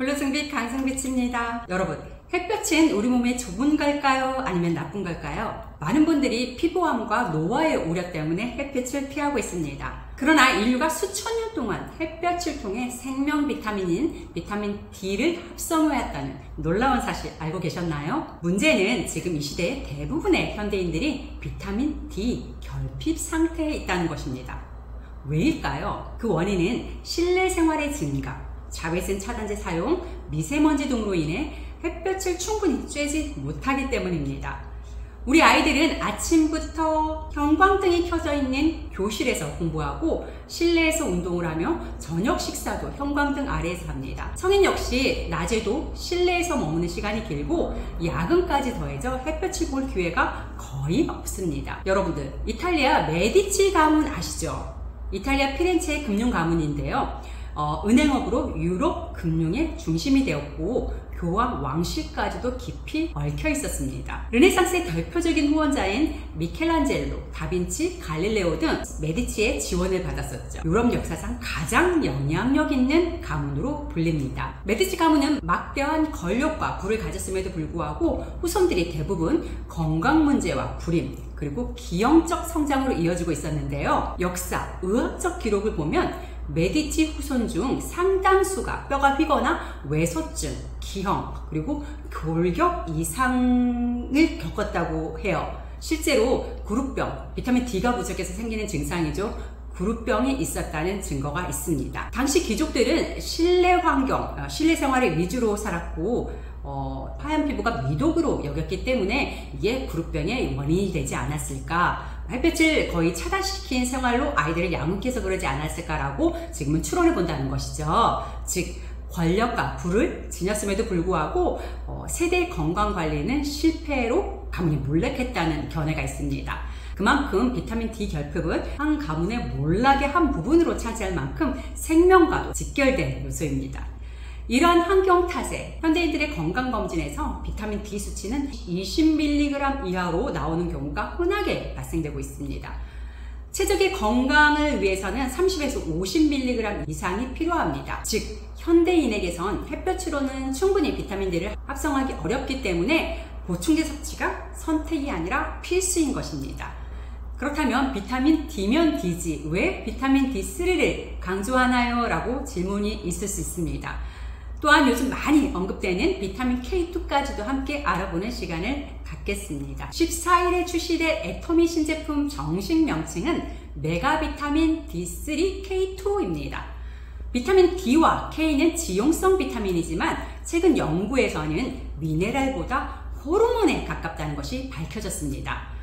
블루승빛 강승빛입니다. 여러분, 햇볕은 우리 몸에 좋은 걸까요? 아니면 나쁜 걸까요? 많은 분들이 피부암과 노화의 우려 때문에 햇빛을 피하고 있습니다. 그러나 인류가 수천 년 동안 햇볕을 통해 생명 비타민인 비타민 D를 합성해왔다는 놀라운 사실 알고 계셨나요? 문제는 지금 이 시대의 대부분의 현대인들이 비타민 D 결핍 상태에 있다는 것입니다. 왜일까요? 그 원인은 실내 생활의 증가, 자외선 차단제 사용, 미세먼지 등으로 인해 햇볕을 충분히 쬐지 못하기 때문입니다. 우리 아이들은 아침부터 형광등이 켜져 있는 교실에서 공부하고 실내에서 운동을 하며 저녁 식사도 형광등 아래에서 합니다. 성인 역시 낮에도 실내에서 머무는 시간이 길고 야근까지 더해져 햇볕을 볼 기회가 거의 없습니다. 여러분들, 이탈리아 메디치 가문 아시죠? 이탈리아 피렌체의 금융 가문인데요. 은행업으로 유럽 금융의 중심이 되었고 교황 왕실까지도 깊이 얽혀 있었습니다. 르네상스의 대표적인 후원자인 미켈란젤로, 다빈치, 갈릴레오 등 메디치의 지원을 받았었죠. 유럽 역사상 가장 영향력 있는 가문으로 불립니다. 메디치 가문은 막대한 권력과 부를 가졌음에도 불구하고 후손들이 대부분 건강 문제와 불임, 그리고 기형적 성장으로 이어지고 있었는데요. 역사, 의학적 기록을 보면 메디치 후손 중 상당수가 뼈가 휘거나 외소증, 기형, 그리고 골격 이상을 겪었다고 해요. 실제로 구루병, 비타민 D가 부족해서 생기는 증상이죠. 구루병이 있었다는 증거가 있습니다. 당시 귀족들은 실내 환경, 실내 생활을 위주로 살았고 하얀 피부가 미독으로 여겼기 때문에 이게 구루병의 원인이 되지 않았을까, 햇볕을 거의 차단시킨 생활로 아이들을 양육해서 그러지 않았을까라고 지금은 추론해 본다는 것이죠. 즉 권력과 부를 지녔음에도 불구하고 세대 건강관리는 실패로 가문이 몰락했다는 견해가 있습니다. 그만큼 비타민 D 결핍은 한 가문의 몰락의 한 부분으로 차지할 만큼 생명과도 직결된 요소입니다. 이러한 환경 탓에 현대인들의 건강검진에서 비타민 D 수치는 20mg 이하로 나오는 경우가 흔하게 발생되고 있습니다. 최적의 건강을 위해서는 30에서 50mg 이상이 필요합니다. 즉 현대인에게선 햇볕으로는 충분히 비타민 D를 합성하기 어렵기 때문에 보충제 섭취가 선택이 아니라 필수인 것입니다. 그렇다면 비타민 D면 D지 왜 비타민 D3를 강조하나요? 라고 질문이 있을 수 있습니다. 또한 요즘 많이 언급되는 비타민 K2까지도 함께 알아보는 시간을 갖겠습니다. 14일에 출시된 애터미 신제품 정식 명칭은 메가비타민 D3 K2입니다. 비타민 D와 K는 지용성 비타민이지만 최근 연구에서는 미네랄보다 호르몬에 가깝다는 것이 밝혀졌습니다.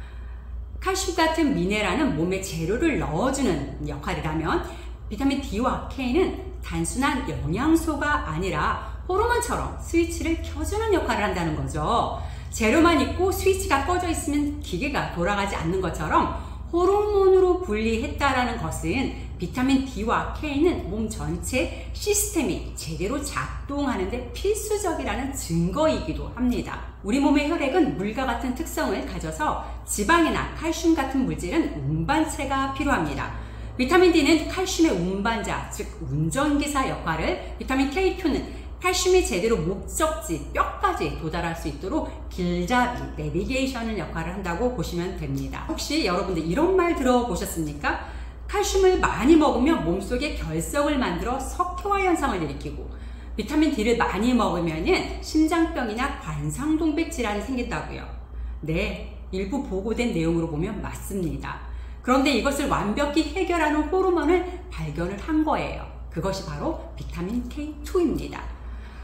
칼슘 같은 미네랄은 몸에 재료를 넣어주는 역할을 하면 비타민 D와 K는 단순한 영양소가 아니라 호르몬처럼 스위치를 켜주는 역할을 한다는 거죠. 재료만 있고 스위치가 꺼져 있으면 기계가 돌아가지 않는 것처럼 호르몬으로 분리했다라는 것은 비타민 D와 K는 몸 전체 시스템이 제대로 작동하는데 필수적이라는 증거이기도 합니다. 우리 몸의 혈액은 물과 같은 특성을 가져서 지방이나 칼슘 같은 물질은 운반체가 필요합니다. 비타민 D는 칼슘의 운반자, 즉 운전기사 역할을, 비타민 K2는 칼슘이 제대로 목적지, 뼈까지 도달할 수 있도록 길잡이, 내비게이션 역할을 한다고 보시면 됩니다. 혹시 여러분들 이런 말 들어보셨습니까? 칼슘을 많이 먹으면 몸속에 결석을 만들어 석회화 현상을 일으키고 비타민 D를 많이 먹으면 심장병이나 관상동맥 질환이 생긴다고요. 네, 일부 보고된 내용으로 보면 맞습니다. 그런데 이것을 완벽히 해결하는 호르몬을 발견을 한 거예요. 그것이 바로 비타민 K2입니다.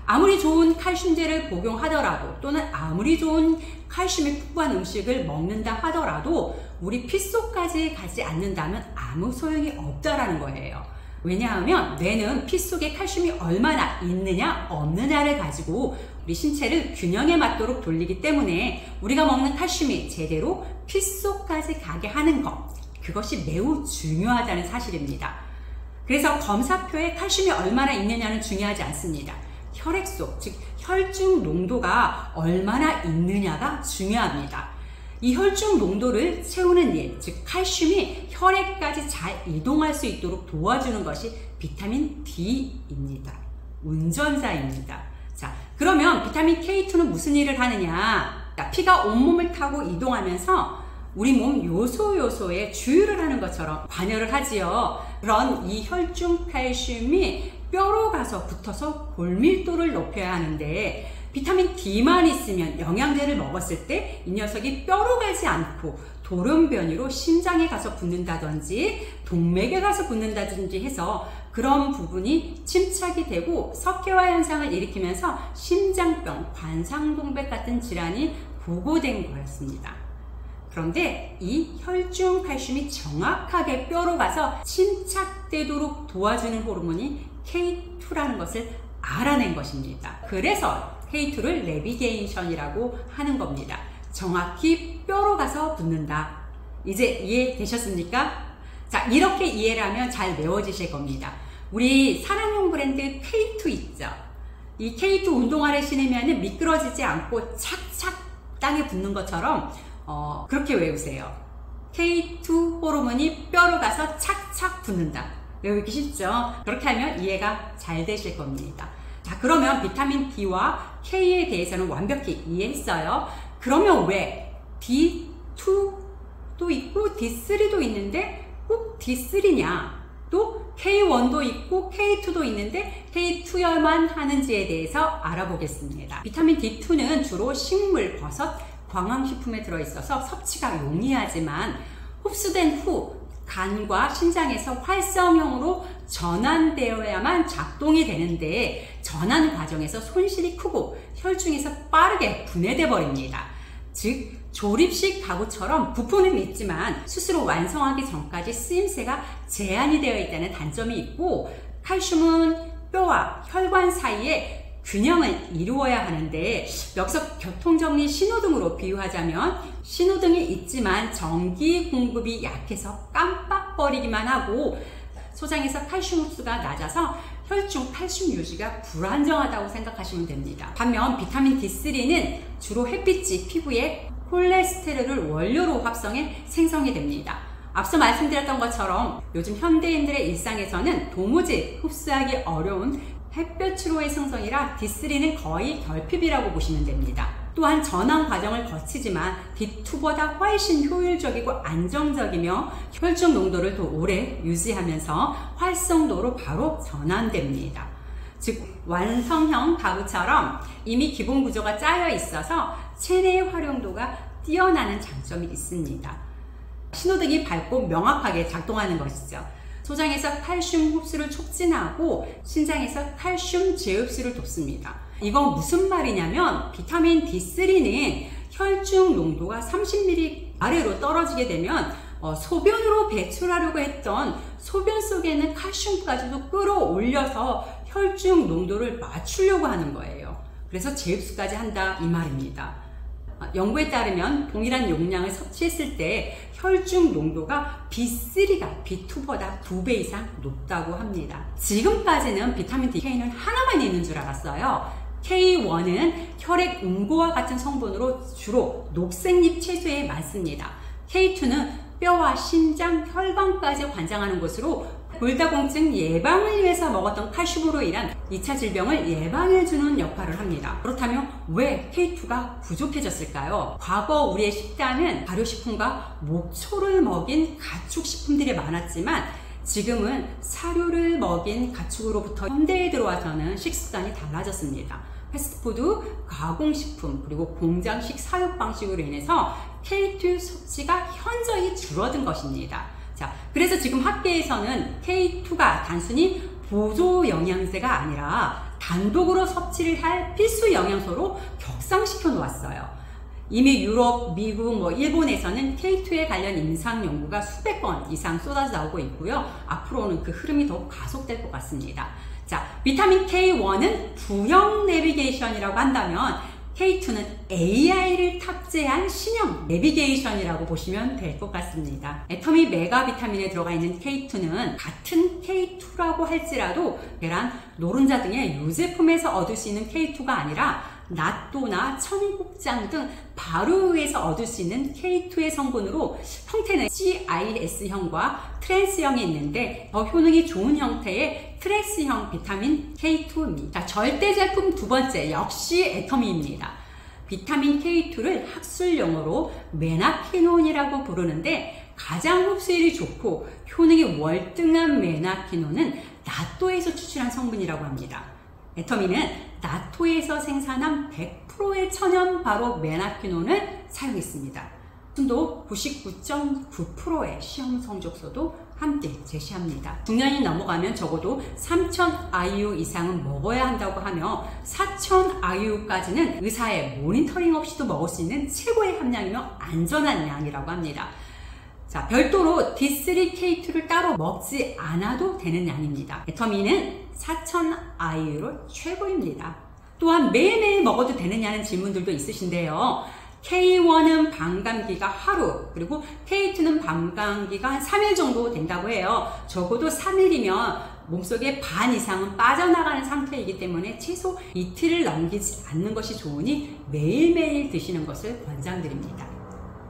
아무리 좋은 칼슘제를 복용하더라도 또는 아무리 좋은 칼슘이 풍부한 음식을 먹는다 하더라도 우리 피 속까지 가지 않는다면 아무 소용이 없다라는 거예요. 왜냐하면 뇌는 피 속에 칼슘이 얼마나 있느냐 없느냐를 가지고 우리 신체를 균형에 맞도록 돌리기 때문에 우리가 먹는 칼슘이 제대로 피 속까지 가게 하는 것, 그것이 매우 중요하다는 사실입니다. 그래서 검사표에 칼슘이 얼마나 있느냐는 중요하지 않습니다. 혈액 속, 즉 혈중 농도가 얼마나 있느냐가 중요합니다. 이 혈중 농도를 채우는 일, 즉 칼슘이 혈액까지 잘 이동할 수 있도록 도와주는 것이 비타민 D입니다. 운전자입니다. 자, 그러면 비타민 K2는 무슨 일을 하느냐? 피가 온몸을 타고 이동하면서 우리 몸 요소에 주유를 하는 것처럼 관여를 하지요. 그런 이 혈중 칼슘이 뼈로 가서 붙어서 골밀도를 높여야 하는데, 비타민 D만 있으면 영양제를 먹었을 때 이 녀석이 뼈로 가지 않고 돌연변이로 심장에 가서 붙는다든지 동맥에 가서 붙는다든지 해서 그런 부분이 침착이 되고 석회화 현상을 일으키면서 심장병, 관상동맥 같은 질환이 보고된 거였습니다. 그런데 이 혈중 칼슘이 정확하게 뼈로 가서 침착되도록 도와주는 호르몬이 K2라는 것을 알아낸 것입니다. 그래서 K2를 내비게이션이라고 하는 겁니다. 정확히 뼈로 가서 붙는다. 이제 이해되셨습니까? 자, 이렇게 이해를 하면 잘 외워지실 겁니다. 우리 사랑용 브랜드 K2 있죠? 이 K2 운동화를 신으면 미끄러지지 않고 착착 땅에 붙는 것처럼 그렇게 외우세요. K2 호르몬이 뼈로 가서 착착 붙는다. 외우기 쉽죠? 그렇게 하면 이해가 잘 되실 겁니다. 자, 그러면 비타민 D와 K에 대해서는 완벽히 이해했어요. 그러면 왜 D2도 있고 D3도 있는데 꼭 D3냐? 또 K1도 있고 K2도 있는데 K2여만 하는지에 대해서 알아보겠습니다. 비타민 D2는 주로 식물, 버섯, 광황식품에 들어있어서 섭취가 용이하지만 흡수된 후 간과 심장에서 활성형으로 전환되어야만 작동이 되는데, 전환 과정에서 손실이 크고 혈중에서 빠르게 분해돼 버립니다. 즉 조립식 가구처럼 부품은 있지만 스스로 완성하기 전까지 쓰임새가 제한이 되어 있다는 단점이 있고, 칼슘은 뼈와 혈관 사이에 균형을 이루어야 하는데, 여기서 교통정리 신호등으로 비유하자면 신호등이 있지만 전기 공급이 약해서 깜빡거리기만 하고 소장에서 칼슘 흡수가 낮아서 혈중 칼슘 유지가 불안정하다고 생각하시면 됩니다. 반면 비타민 D3는 주로 햇빛이 피부에 콜레스테롤을 원료로 합성해 생성이 됩니다. 앞서 말씀드렸던 것처럼 요즘 현대인들의 일상에서는 도무지 흡수하기 어려운 햇볕으로의 생성이라 D3는 거의 결핍이라고 보시면 됩니다. 또한 전환 과정을 거치지만 D2보다 훨씬 효율적이고 안정적이며 혈중 농도를 더 오래 유지하면서 활성도로 바로 전환됩니다. 즉 완성형 가구처럼 이미 기본 구조가 짜여 있어서 체내의 활용도가 뛰어나는 장점이 있습니다. 신호등이 밝고 명확하게 작동하는 것이죠. 소장에서 칼슘 흡수를 촉진하고 신장에서 칼슘 재흡수를 돕습니다. 이건 무슨 말이냐면 비타민 D3는 혈중 농도가 30mg 아래로 떨어지게 되면 소변으로 배출하려고 했던 소변 속에 있는 칼슘까지도 끌어올려서 혈중 농도를 맞추려고 하는 거예요. 그래서 재흡수까지 한다 이 말입니다. 연구에 따르면 동일한 용량을 섭취했을 때 혈중 농도가 B3가 B2보다 2배 이상 높다고 합니다. 지금까지는 비타민 D, K는 하나만 있는 줄 알았어요. K1은 혈액 음고와 같은 성분으로 주로 녹색잎 채소에 많습니다. K2는 뼈와 심장, 혈관까지 관장하는 것으로 골다공증 예방을 위해서 먹었던 칼슘으로 인한 2차 질병을 예방해주는 역할을 합니다. 그렇다면 왜 K2가 부족해졌을까요? 과거 우리의 식단은 발효식품과 목초를 먹인 가축식품들이 많았지만 지금은 사료를 먹인 가축으로부터 현대에 들어와서는 식습관이 달라졌습니다. 패스트푸드, 가공식품, 그리고 공장식 사육 방식으로 인해서 K2 섭취가 현저히 줄어든 것입니다. 자, 그래서 지금 학계에서는 K2가 단순히 보조 영양제가 아니라 단독으로 섭취를 할 필수 영양소로 격상시켜 놓았어요. 이미 유럽, 미국, 일본에서는 K2에 관련 임상 연구가 수백 건 이상 쏟아져 나오고 있고요. 앞으로는 그 흐름이 더 가속될 것 같습니다. 자, 비타민 K1은 부형 내비게이션이라고 한다면 K2는 AI를 탑재한 신형 내비게이션이라고 보시면 될 것 같습니다. 애터미 메가 비타민에 들어가 있는 K2는 같은 K2라고 할지라도 계란, 노른자 등의 유제품에서 얻을 수 있는 K2가 아니라 나또나 청국장 등 발효에서 얻을 수 있는 K2의 성분으로 형태는 CIS형과 트랜스형이 있는데 더 효능이 좋은 형태의 트랜스형 비타민 K2입니다. 절대 제품 두 번째 역시 애터미입니다. 비타민 K2를 학술 용어로 메나키논이라고 부르는데 가장 흡수율이 좋고 효능이 월등한 메나키논은 나토에서 추출한 성분이라고 합니다. 애터미는 나토에서 생산한 100%의 천연 발효 메나키논을 사용했습니다. 순도 99.9%의 시험 성적서도 함께 제시합니다. 중년이 넘어가면 적어도 3000 IU 이상은 먹어야 한다고 하며 4000 IU까지는 의사의 모니터링 없이도 먹을 수 있는 최고의 함량이며 안전한 양이라고 합니다. 자, 별도로 D3K2를 따로 먹지 않아도 되는 양입니다. 애터미는 4000 IU로 최고입니다. 또한 매일매일 먹어도 되느냐는 질문들도 있으신데요. K1은 반감기가 하루, 그리고 K2는 반감기가 한 3일 정도 된다고 해요. 적어도 3일이면 몸속에 반 이상은 빠져나가는 상태이기 때문에 최소 이틀을 넘기지 않는 것이 좋으니 매일매일 드시는 것을 권장드립니다.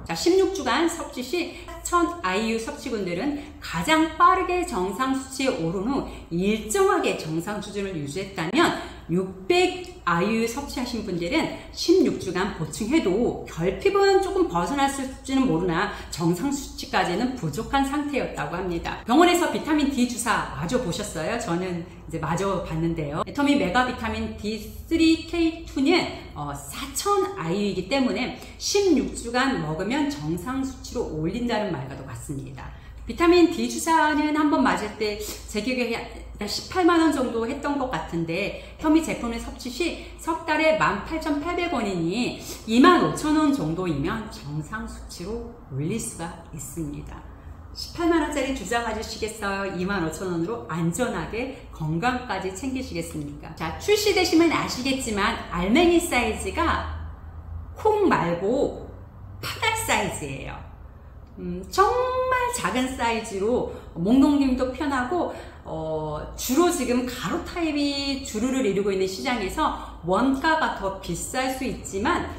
자, 16주간 섭취 시 4000 IU 섭취군들은 가장 빠르게 정상 수치에 오른 후 일정하게 정상 수준을 유지했다면 600 IU 섭취하신 분들은 16주간 보충해도 결핍은 조금 벗어났을지는 모르나 정상 수치까지는 부족한 상태였다고 합니다. 병원에서 비타민 D 주사 마저 보셨어요? 저는 이제 마저 봤는데요. 애터미 메가 비타민 D3K2는 4000 IU이기 때문에 16주간 먹으면 정상 수치로 올린다는 말과도 같습니다. 비타민 D 주사는 한번 맞을 때 제 기억에 18만원 정도 했던 것 같은데 애터미 제품을 섭취 시 석 달에 18,800원이니 25,000원 정도이면 정상 수치로 올릴 수가 있습니다. 18만원짜리 주사 맞으시겠어요? 25,000원으로 안전하게 건강까지 챙기시겠습니까? 자, 출시되시면 아시겠지만 알맹이 사이즈가 콩 말고 파달 사이즈예요. 정말 작은 사이즈로 목넘김도 편하고 주로 지금 가루 타입이 주류를 이루고 있는 시장에서 원가가 더 비쌀 수 있지만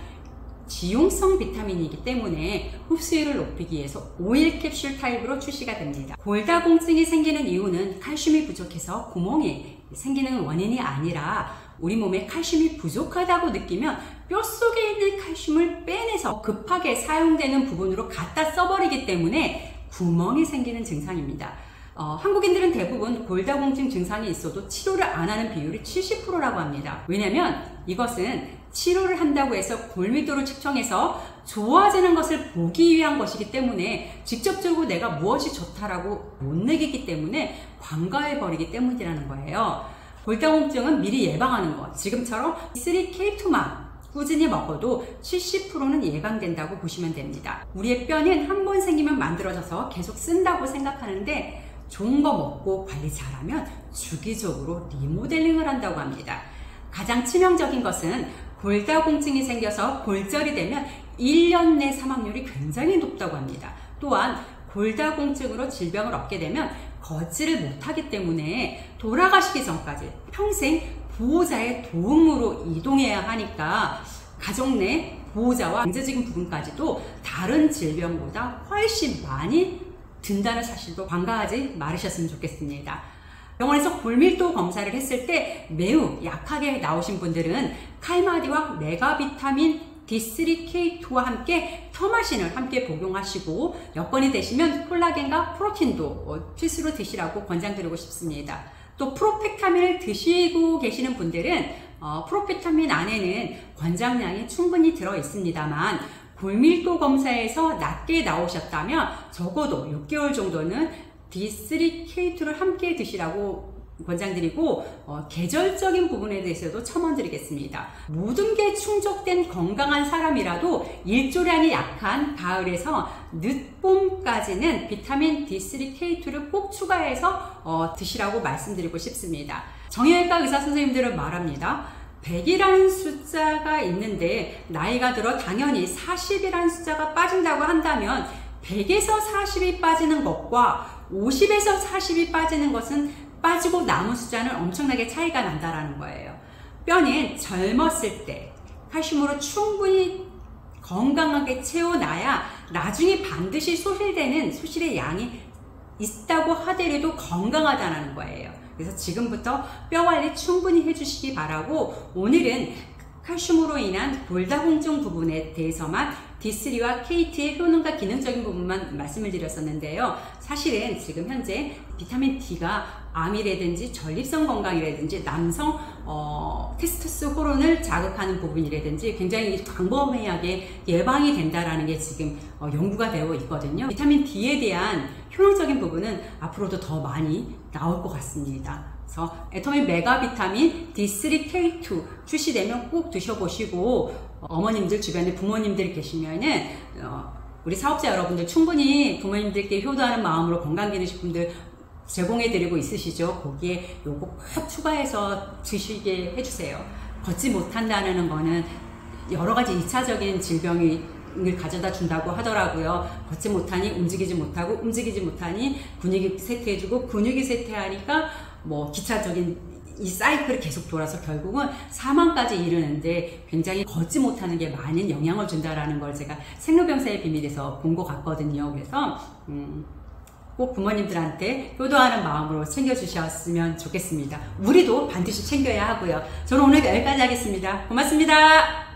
지용성 비타민이기 때문에 흡수율을 높이기 위해서 오일 캡슐 타입으로 출시가 됩니다. 골다공증이 생기는 이유는 칼슘이 부족해서 구멍이 생기는 원인이 아니라 우리 몸에 칼슘이 부족하다고 느끼면 뼛속에 있는 칼슘을 빼내서 급하게 사용되는 부분으로 갖다 써버리기 때문에 구멍이 생기는 증상입니다. 한국인들은 대부분 골다공증 증상이 있어도 치료를 안 하는 비율이 70%라고 합니다. 왜냐면 이것은 치료를 한다고 해서 골밀도를 측정해서 좋아지는 것을 보기 위한 것이기 때문에 직접적으로 내가 무엇이 좋다라고 못 느끼기 때문에 관가해버리기 때문이라는 거예요. 골다공증은 미리 예방하는 것, 지금처럼 3K2만 꾸준히 먹어도 70%는 예방된다고 보시면 됩니다. 우리의 뼈는 한 번 생기면 만들어져서 계속 쓴다고 생각하는데 좋은 거 먹고 관리 잘하면 주기적으로 리모델링을 한다고 합니다. 가장 치명적인 것은 골다공증이 생겨서 골절이 되면 1년 내 사망률이 굉장히 높다고 합니다. 또한 골다공증으로 질병을 얻게 되면 걷지를 못하기 때문에 돌아가시기 전까지 평생 보호자의 도움으로 이동해야 하니까 가족 내 보호자와 경제적인 부분까지도 다른 질병보다 훨씬 많이 든다는 사실도 관가하지 말으셨으면 좋겠습니다. 병원에서 골밀도 검사를 했을 때 매우 약하게 나오신 분들은 칼마디와 메가비타민 D3K2와 함께 터마신을 함께 복용하시고 여건이 되시면 콜라겐과 프로틴도 필수로 드시라고 권장드리고 싶습니다. 또 프로펙타민을 드시고 계시는 분들은 프로펙타민 안에는 권장량이 충분히 들어 있습니다만 골밀도 검사에서 낮게 나오셨다면 적어도 6개월 정도는 D3K2를 함께 드시라고 권장드리고 계절적인 부분에 대해서도 첨언드리겠습니다. 모든 게 충족된 건강한 사람이라도 일조량이 약한 가을에서 늦봄까지는 비타민 D3K2를 꼭 추가해서 드시라고 말씀드리고 싶습니다. 정형외과 의사 선생님들은 말합니다. 100이라는 숫자가 있는데 나이가 들어 당연히 40이라는 숫자가 빠진다고 한다면 100에서 40이 빠지는 것과 50에서 40이 빠지는 것은 빠지고 남은 숫자는 엄청나게 차이가 난다라는 거예요. 뼈는 젊었을 때 칼슘으로 충분히 건강하게 채워놔야 나중에 반드시 소실의 양이 있다고 하더라도 건강하다는 거예요. 그래서 지금부터 뼈 관리 충분히 해주시기 바라고, 오늘은 칼슘으로 인한 골다공증 부분에 대해서만 D3와 K2의 효능과 기능적인 부분만 말씀을 드렸었는데요. 사실은 지금 현재 비타민 D가 암이라든지 전립선 건강이라든지 남성 테스토스테론을 자극하는 부분이라든지 굉장히 광범위하게 예방이 된다라는 게 지금 연구가 되어 있거든요. 비타민 D에 대한 효능적인 부분은 앞으로도 더 많이 나올 것 같습니다. 그래서 애터미 메가 비타민 D3, K2 출시되면 꼭 드셔보시고, 어머님들 주변에 부모님들이 계시면은 우리 사업자 여러분들 충분히 부모님들께 효도하는 마음으로 건강기능식품들 제공해드리고 있으시죠? 거기에 요거 꼭 추가해서 드시게 해주세요. 걷지 못한다는 거는 여러 가지 2차적인 질병을 가져다 준다고 하더라고요. 걷지 못하니 움직이지 못하고, 움직이지 못하니 근육이 쇠퇴해주고, 근육이 쇠퇴하니까 뭐 기차적인 이 사이클이 계속 돌아서 결국은 사망까지 이르는데 굉장히 걷지 못하는 게 많은 영향을 준다라는 걸 제가 생로병사의 비밀에서 본 것 같거든요. 그래서 꼭 부모님들한테 효도하는 마음으로 챙겨주셨으면 좋겠습니다. 우리도 반드시 챙겨야 하고요. 저는 오늘 여기까지 하겠습니다. 고맙습니다.